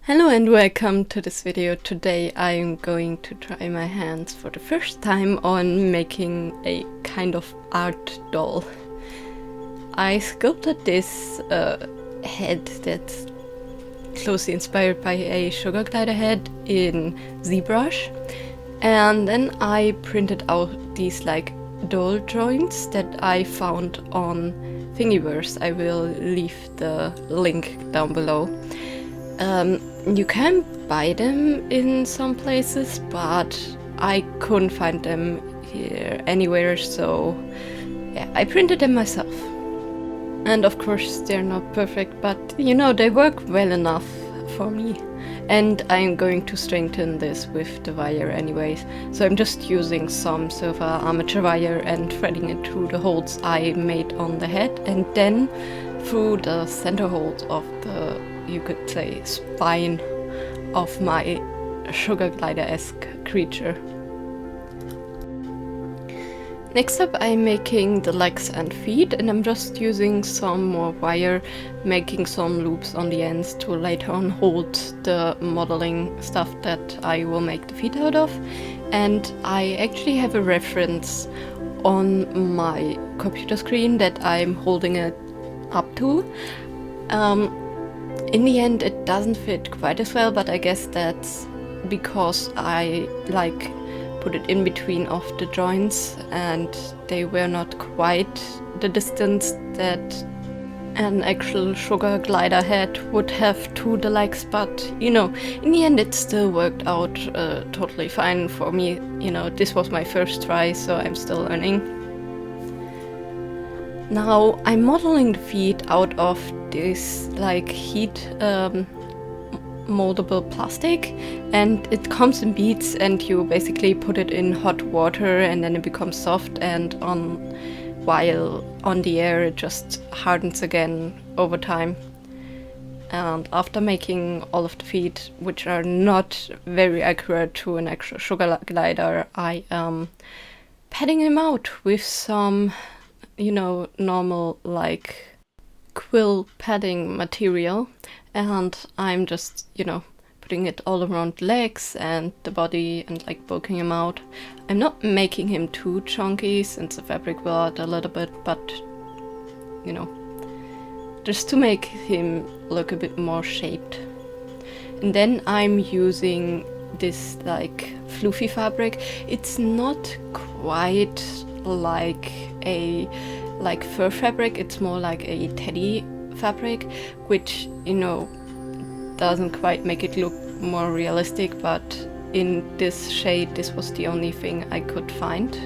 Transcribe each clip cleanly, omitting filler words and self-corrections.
Hello and welcome to this video. Today I'm going to try my hands for the first time on making a kind of art doll. I sculpted this head that's closely inspired by a sugar glider head in ZBrush, and then I printed out these like doll drawings that I found on Thingiverse. I will leave the link down below. You can buy them in some places, but I couldn't find them here anywhere, so yeah, I printed them myself. And of course they're not perfect, but you know, they work well enough for me. And I'm going to strengthen this with the wire anyways, so I'm just using some silver armature wire and threading it through the holes I made on the head, and then through the center holes of the, you could say, spine of my sugar glider-esque creature. Next up I'm making the legs and feet, and I'm just using some more wire, making some loops on the ends to later on hold the modeling stuff that I will make the feet out of. And I actually have a reference on my computer screen that I'm holding it up to. In the end it doesn't fit quite as well, but I guess that's because I like put it in between of the joints and they were not quite the distance that an actual sugar glider head would have to the legs, but you know, in the end it still worked out totally fine for me. You know, this was my first try, so I'm still learning. Now I'm modeling the feet out of this like heat moldable plastic, and it comes in beads, and you basically put it in hot water and then it becomes soft, and while on the air it just hardens again over time. And after making all of the feet, which are not very accurate to an actual sugar glider, I am padding him out with some, you know, normal like quill padding material, and I'm just, you know, putting it all around the legs and the body and like bulking him out. I'm not making him too chunky since the fabric will add a little bit, but you know, just to make him look a bit more shaped. And then I'm using this like fluffy fabric. It's not quite like a fur fabric, it's more like a teddy fabric, which, you know, doesn't quite make it look more realistic, but in this shade this was the only thing I could find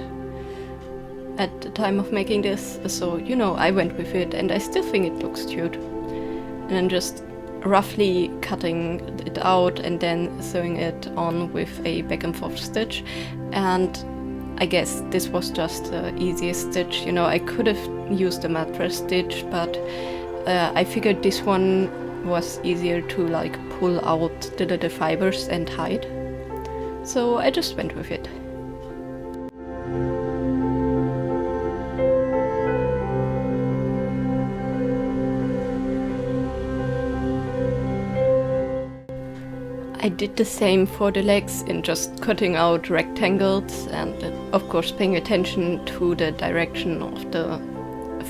at the time of making this, so you know, I went with it and I still think it looks cute. And I'm just roughly cutting it out and then sewing it on with a back and forth stitch. And I guess this was just the easiest stitch. You know, I could have used a mattress stitch, but I figured this one was easier to like pull out the fibers and hide. So I just went with it. I did the same for the legs in just cutting out rectangles and of course paying attention to the direction of the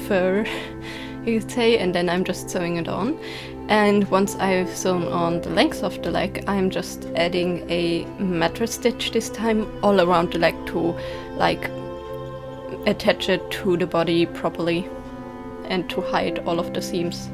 fur, you could say, and then I'm just sewing it on. And once I've sewn on the length of the leg, I'm just adding a mattress stitch this time all around the leg to like attach it to the body properly and to hide all of the seams.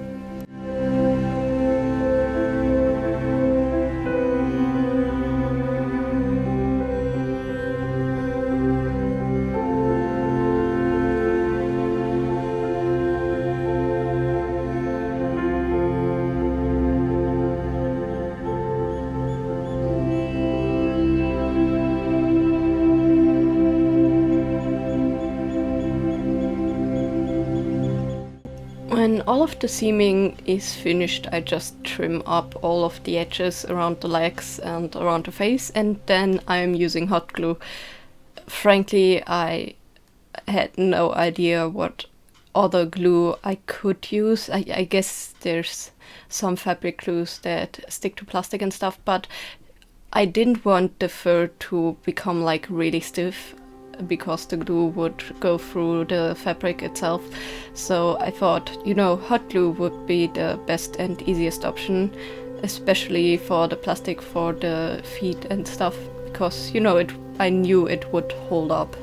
When all of the seaming is finished, I just trim up all of the edges around the legs and around the face, and then I'm using hot glue. Frankly, I had no idea what other glue I could use. I guess there's some fabric glues that stick to plastic and stuff, but I didn't want the fur to become like really stiff because the glue would go through the fabric itself. So I thought, hot glue would be the best and easiest option, especially for the plastic for the feet and stuff, because I knew it would hold up.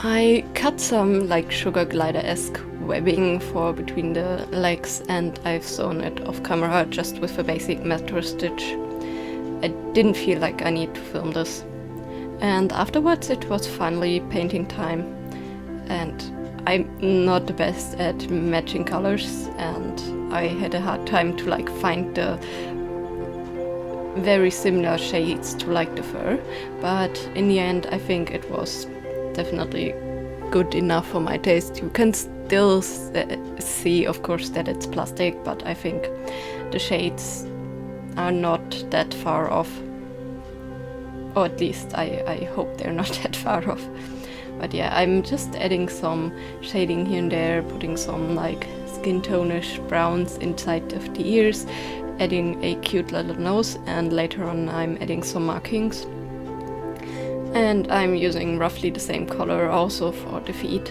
I cut some like sugar glider-esque webbing for between the legs, and I've sewn it off camera just with a basic metro stitch. I didn't feel like I need to film this. And afterwards it was finally painting time, and I'm not the best at matching colors, and I had a hard time to like find the very similar shades to like the fur, but in the end I think it was definitely good enough for my taste. You can still see, of course, that it's plastic, but I think the shades are not that far off, or at least I hope they're not that far off. But yeah, I'm just adding some shading here and there, putting some like skin tone-ish browns inside of the ears, adding a cute little nose, and later on I'm adding some markings. And I'm using roughly the same color also for the feet.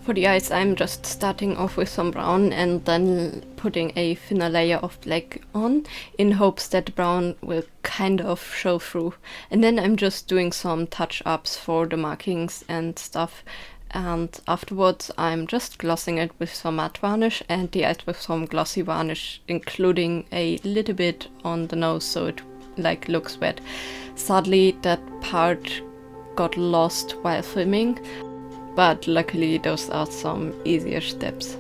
For the eyes, I'm just starting off with some brown and then putting a thinner layer of black on, in hopes that the brown will kind of show through. And then I'm just doing some touch-ups for the markings and stuff. And afterwards I'm just glossing it with some matte varnish and the eyes with some glossy varnish, including a little bit on the nose so it like looks wet. Sadly, that part got lost while filming, but luckily those are some easier steps.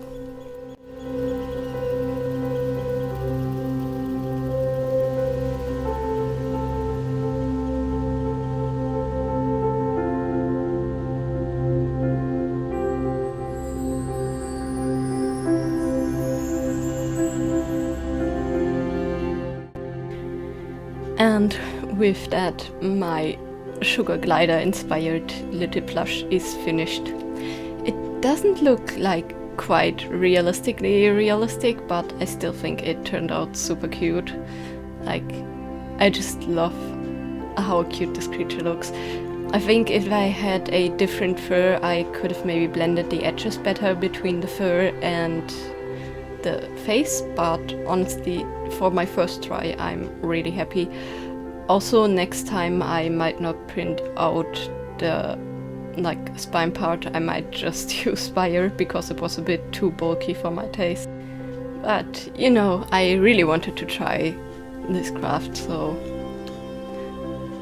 And with that, my sugar glider inspired little plush is finished. It doesn't look like quite realistically realistic, but I still think it turned out super cute. Like, I just love how cute this creature looks. I think if I had a different fur, I could have maybe blended the edges better between the fur and the face, but honestly, for my first try, I'm really happy. Also, next time I might not print out the spine part, I might just use spire because it was a bit too bulky for my taste. But I really wanted to try this craft, so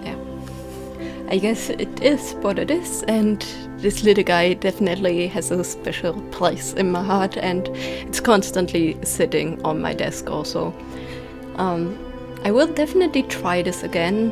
yeah. I guess it is what it is, and this little guy definitely has a special place in my heart, and it's constantly sitting on my desk also. I will definitely try this again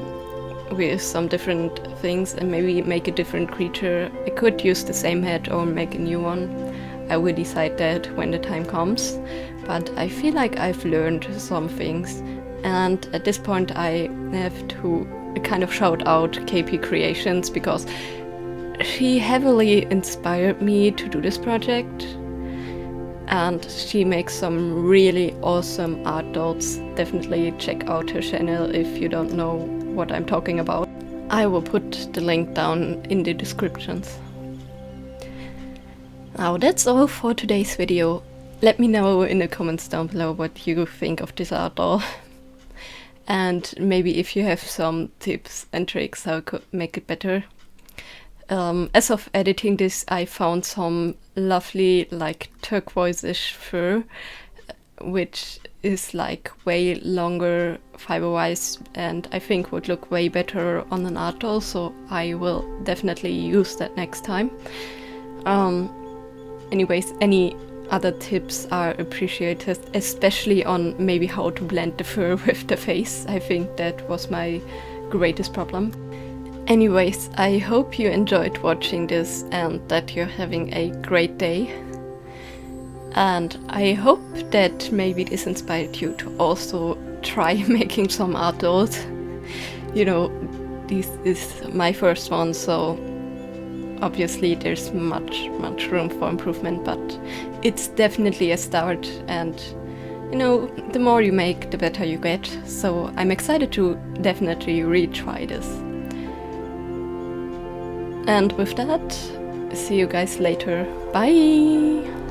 with some different things and maybe make a different creature. I could use the same head or make a new one. I will decide that when the time comes, but I feel like I've learned some things, and at this point I have to kind of shout out KP Creations because she heavily inspired me to do this project. And she makes some really awesome art dolls. Definitely check out her channel if you don't know what I'm talking about. I will put the link down in the descriptions. Now that's all for today's video. Let me know in the comments down below what you think of this art doll. And maybe if you have some tips and tricks how I could make it better. as of editing this, I found some lovely like turquoise-ish fur, which is like way longer fiber-wise and I think would look way better on an art doll, so I will definitely use that next time. Anyways, any other tips are appreciated, especially on maybe how to blend the fur with the face. I think that was my greatest problem. Anyways, I hope you enjoyed watching this and that you're having a great day. And I hope that maybe this inspired you to also try making some art dolls. You know, this is my first one, so obviously there's much room for improvement, but it's definitely a start, and you know, the more you make, the better you get. So I'm excited to definitely retry this. And with that, see you guys later. Bye!